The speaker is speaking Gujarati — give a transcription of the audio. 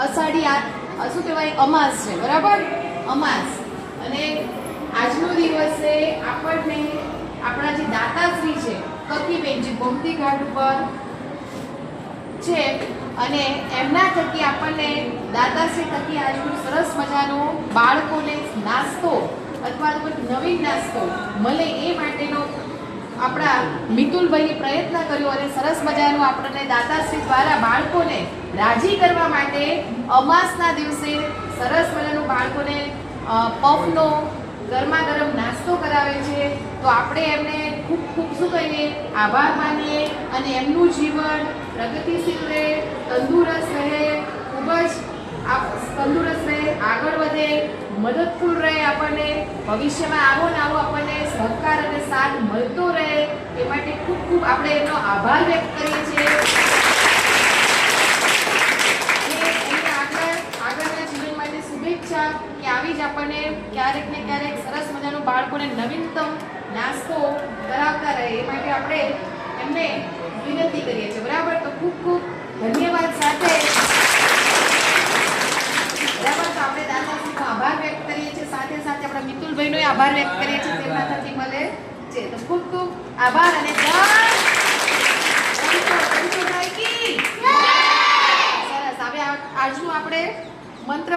અષાઢી શું કહેવાય અમાસ છે, બરાબર? અમાસ. અને આજનો દિવસ છે આપણને આપણા જે દાતાશ્રી છે કકીબેન જે ગોમતી ઘાટ ઉપર છે અને એમના થકી આપણને દાતાશ્રી થકી આજનું સરસ મજાનો બાળકોને નાસ્તો અથવા તો નવીન નાસ્તો મળે એ માટેનો આપણા મિતુલભાઈએ પ્રયત્ન કર્યો અને સરસ મજાનું આપણને દાતાશ્રી દ્વારા બાળકોને રાજી કરવા માટે અમાસના દિવસે સરસ મજાનું બાળકોને પફનો ગરમા ગરમ નાસ્તો કરાવે છે. તો આપણે એમને ખૂબ ખૂબ શું કહીએ આભાર માનીએ અને એમનું જીવન પ્રગતિશીલ રહે, તંદુરસ્ત રહે, ખૂબ જ તંદુરસ્ત રહે, આગળ વધે, મદદફૂલ રહે, આપણને ભવિષ્યમાં આવો ને આવો આપણને સહકાર અને સાથ મળતો રહે એ માટે ખૂબ ખૂબ આપણે એમનો આભાર વ્યક્ત કરીએ છીએ. આગળના જીવન માટે શુભેચ્છા કે આવી જ આપણને ક્યારેક ને ક્યારેક સરસ મજાનું બાળકોને નવીનતમ નાસ્તો કરાવતા રહે એ માટે આપણે એમને વિનંતી કરીએ છીએ, બરાબર? તો ખૂબ ખૂબ ધન્યવાદ સાથે બરાબર. તો આપણે દાદાશ્રીનો આભાર વ્યક્ત કરીએ છીએ, સાથે સાથે આપણા મિતુલભાઈનો આભાર વ્યક્ત કરીએ છીએ, તેમના થકી મળે છે. તો ખૂબ ખૂબ આભાર અને જય સરસ. હવે આજનું આપણે મંત્ર